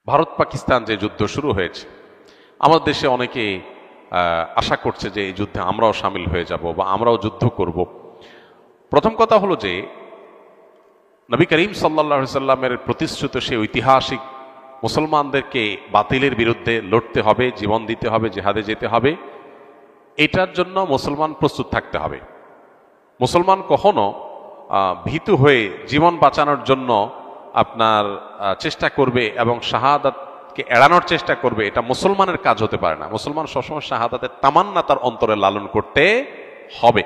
ভারত পাকিস্তান যে যুদ্ধ শুরু হয়েছে, আমাদের দেশে অনেকে আশা করছে যে এই যুদ্ধে আমরাও সামিল হয়ে যাব বা আমরাও যুদ্ধ করব। প্রথম কথা হলো যে নবী করিম সাল্লাল্লাহু সাল্লামের প্রতিশ্রুত সেই ঐতিহাসিক মুসলমানদেরকে বাতিলের বিরুদ্ধে লড়তে হবে, জীবন দিতে হবে, জিহাদে যেতে হবে, এটার জন্য মুসলমান প্রস্তুত থাকতে হবে। মুসলমান কখনো ভীতু হয়ে জীবন বাঁচানোর জন্য আপনার চেষ্টা করবে এবং শাহাদাতকে এড়ানোর চেষ্টা করবে, এটা মুসলমানের কাজ হতে পারে না। মুসলমান সবসময় শাহাদাতের তামান্না তার অন্তরে লালন করতে হবে।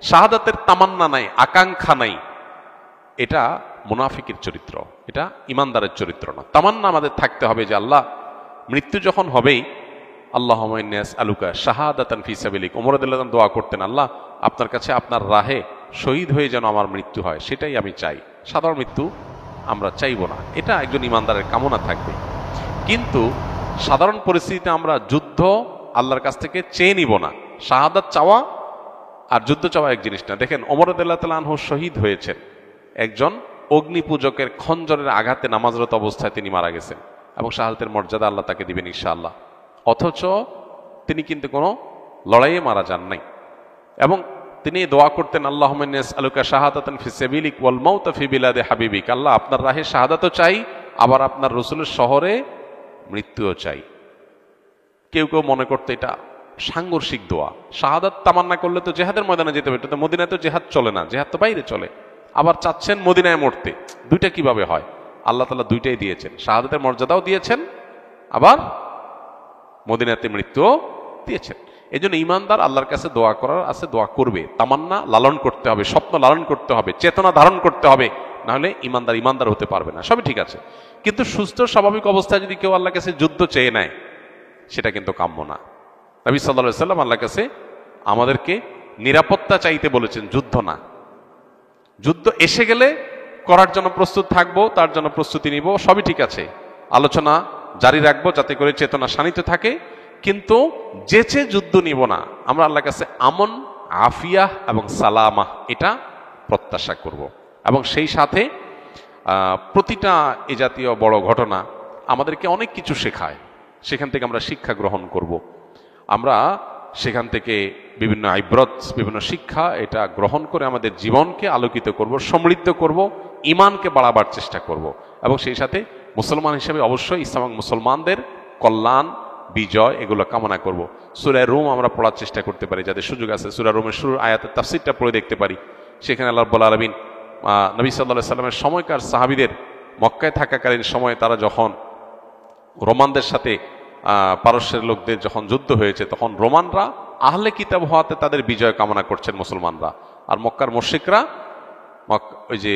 শাহাদাতের তামান্না নাই, আকাঙ্ক্ষা নাই, এটা মুনাফিকের চরিত্র, এটা ইমানদারের চরিত্র না। তামান্না আমাদের থাকতে হবে যে আল্লাহ, মৃত্যু যখন হবেই, আল্লাহুম্মা ইন্নী আসআলুকা শাহাদাতান ফি সাবিলিক, ওমর রাদিয়াল্লাহু আনহু দোয়া করতেন, আল্লাহ আপনার কাছে আপনার রাহে শহীদ হয়ে যেন আমার মৃত্যু হয়, সেটাই আমি চাই। সাধারণ মৃত্যু আমরা চাইব না, এটা একজন ইমানদারের কামনা থাকবে। কিন্তু সাধারণ পরিস্থিতিতে আমরা যুদ্ধ আল্লাহর কাছ থেকে চেয়ে নিব না। শাহাদাত চাওয়া আর যুদ্ধ চাওয়া এক জিনিস না। দেখেন, ওমর রাদিয়াল্লাহু তাআলা আনহু শহীদ হয়েছেন, একজন অগ্নি পূজকের খঞ্জরের আঘাতে নামাজরত অবস্থায় তিনি মারা গেছেন এবং শাহাদাতের মর্যাদা আল্লাহ তাকে দিবেন ইনশাআল্লাহ। অথচ তিনি কিন্তু কোনো লড়াইয়ে মারা যান নাই এবং তিনি দোয়া করতেন, আল্লাহুম্মা ইন্নী আসআলুকা শাহাদাতান ফি সাবিলিক ওয়াল মাউতা ফি বিলাদি হাবিবিক, আল্লাহ আপনার রাহে শাহাদাতও চাই, আবার আপনার রাসূলের শহরে মৃত্যুও চাই। কেউ কেউ মনে করতে এটা সাংঘর্ষিক দোয়া। শাহাদাত তামান্না করলে তো জিহাদের ময়দানে যেতে হবে, এটা তো মদিনায় তো জিহাদ চলে না, জিহাদ তো বাইরে চলে। আবার চাচ্ছেন মদিনায় মরতে, দুইটা কিভাবে হয়? আল্লাহ তাআলা দুইটাই দিয়েছেন, শাহাদাতের মর্যাদাও দিয়েছেন, আবার মদিনাতে মৃত্যুও দিয়েছেন। এই জন্য ইমানদার আল্লাহর কাছে দোয়া করার আছে, দোয়া করবে, তামান্না লালন করতে হবে, স্বপ্ন লালন করতে হবে, চেতনা ধারণ করতে হবে, নাহলে ইমানদার হতে পারবে না। সবই ঠিক আছে, কিন্তু সুস্থ স্বাভাবিক অবস্থায় যদি কেউ আল্লাহর কাছে যুদ্ধ চেয়ে নেয়, সেটা কিন্তু কাম্য না। নবী সাল্লাল্লাহু আলাইহি সাল্লাম আল্লাহর কাছে আমাদেরকে নিরাপত্তা চাইতে বলেছেন, যুদ্ধ না। যুদ্ধ এসে গেলে করার জন্য প্রস্তুত থাকবো, তার জন্য প্রস্তুতি নিব, সবই ঠিক আছে, আলোচনা জারি রাখবো যাতে করে চেতনা শানিত থাকে, কিন্তু যেচে যুদ্ধ নিব না। আমরা আল্লাহর কাছে আমন, আফিয়াহ এবং সালামা এটা প্রত্যাশা করব। এবং সেই সাথে প্রতিটা এ জাতীয় বড় ঘটনা আমাদেরকে অনেক কিছু শেখায়, সেখান থেকে আমরা শিক্ষা গ্রহণ করব। আমরা সেখান থেকে বিভিন্ন আইব্রত, বিভিন্ন শিক্ষা এটা গ্রহণ করে আমাদের জীবনকে আলোকিত করব, সমৃদ্ধ করব, ইমানকে বাড়াবার চেষ্টা করব। এবং সেই সাথে মুসলমান হিসেবে অবশ্যই ইসলাম এবং মুসলমানদের কল্যাণ, বিজয় এগুলো কামনা করব। সূরা রুম আমরা পড়ার চেষ্টা করতে পারি, যাদের সুযোগ আছে সূরা রুমের শুরুর আয়াতের তাফসীরটা পড়ে দেখতে পারি। সেখানে আল্লাহ রাব্বুল আলামিন নবী সাল্লাল্লাহু আলাইহি সাল্লামের সময়কার সাহাবীদের মক্কায় থাকাকালীন সময়ে তারা যখন রোমানদের সাথে পারস্যের লোকদের যখন যুদ্ধ হয়েছে, তখন রোমানরা আহলে কিতাব হওয়াতে তাদের বিজয় কামনা করছেন মুসলমানরা, আর মক্কার মুশরিকরা ওই যে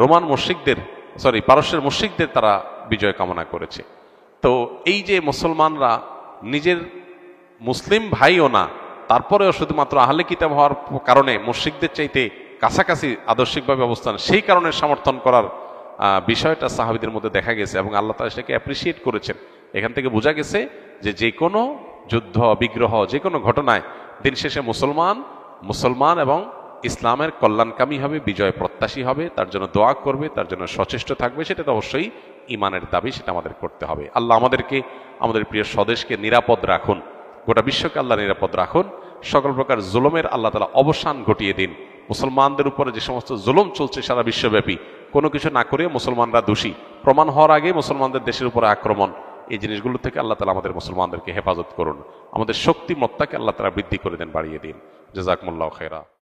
রোমান মুশরিকদের, পারস্যের মুশরিকদের তারা বিজয় কামনা করেছে। তো এই যে মুসলমানরা নিজের মুসলিম ভাইও না, তারপরেও শুধুমাত্র আহলে কিতাব হওয়ার কারণে মুশরিকদের চাইতে কাছাকাছি আদর্শিকভাবে অবস্থান, সেই কারণে সমর্থন করার বিষয়টা সাহাবীদের মধ্যে দেখা গেছে এবং আল্লাহ তাআলা সেটাকে অ্যাপ্রিসিয়েট করেছেন। এখান থেকে বোঝা গেছে যে কোনো যুদ্ধ বিগ্রহ, যে কোনো ঘটনায় দিন শেষে মুসলমান এবং ইসলামের কল্যাণকামী হবে, বিজয় প্রত্যাশী হবে, তার জন্য দোয়া করবে, তার জন্য সচেষ্ট থাকবে। সেটা তো অবশ্যই ইমানের দাবি, সেটা আমাদের করতে হবে। আল্লাহ আমাদেরকে, আমাদের প্রিয় স্বদেশকে নিরাপদ রাখুন, গোটা বিশ্বকে আল্লাহ নিরাপদ রাখুন, সকল প্রকার জুলুমের আল্লাহ তাআলা অবসান ঘটিয়ে দিন। মুসলমানদের উপরে যে সমস্ত জুলুম চলছে সারা বিশ্বব্যাপী, কোনো কিছু না করে মুসলমানরা দোষী প্রমাণ হওয়ার আগে মুসলমানদের দেশের উপরে আক্রমণ, এই জিনিসগুলো থেকে আল্লাহ তাআলা আমাদের মুসলমানদেরকে হেফাজত করুন। আমাদের শক্তিমত্তাকে আল্লাহ তাআলা বৃদ্ধি করে দেন, বাড়িয়ে দিন। জাযাকুমুল্লাহু খায়রা।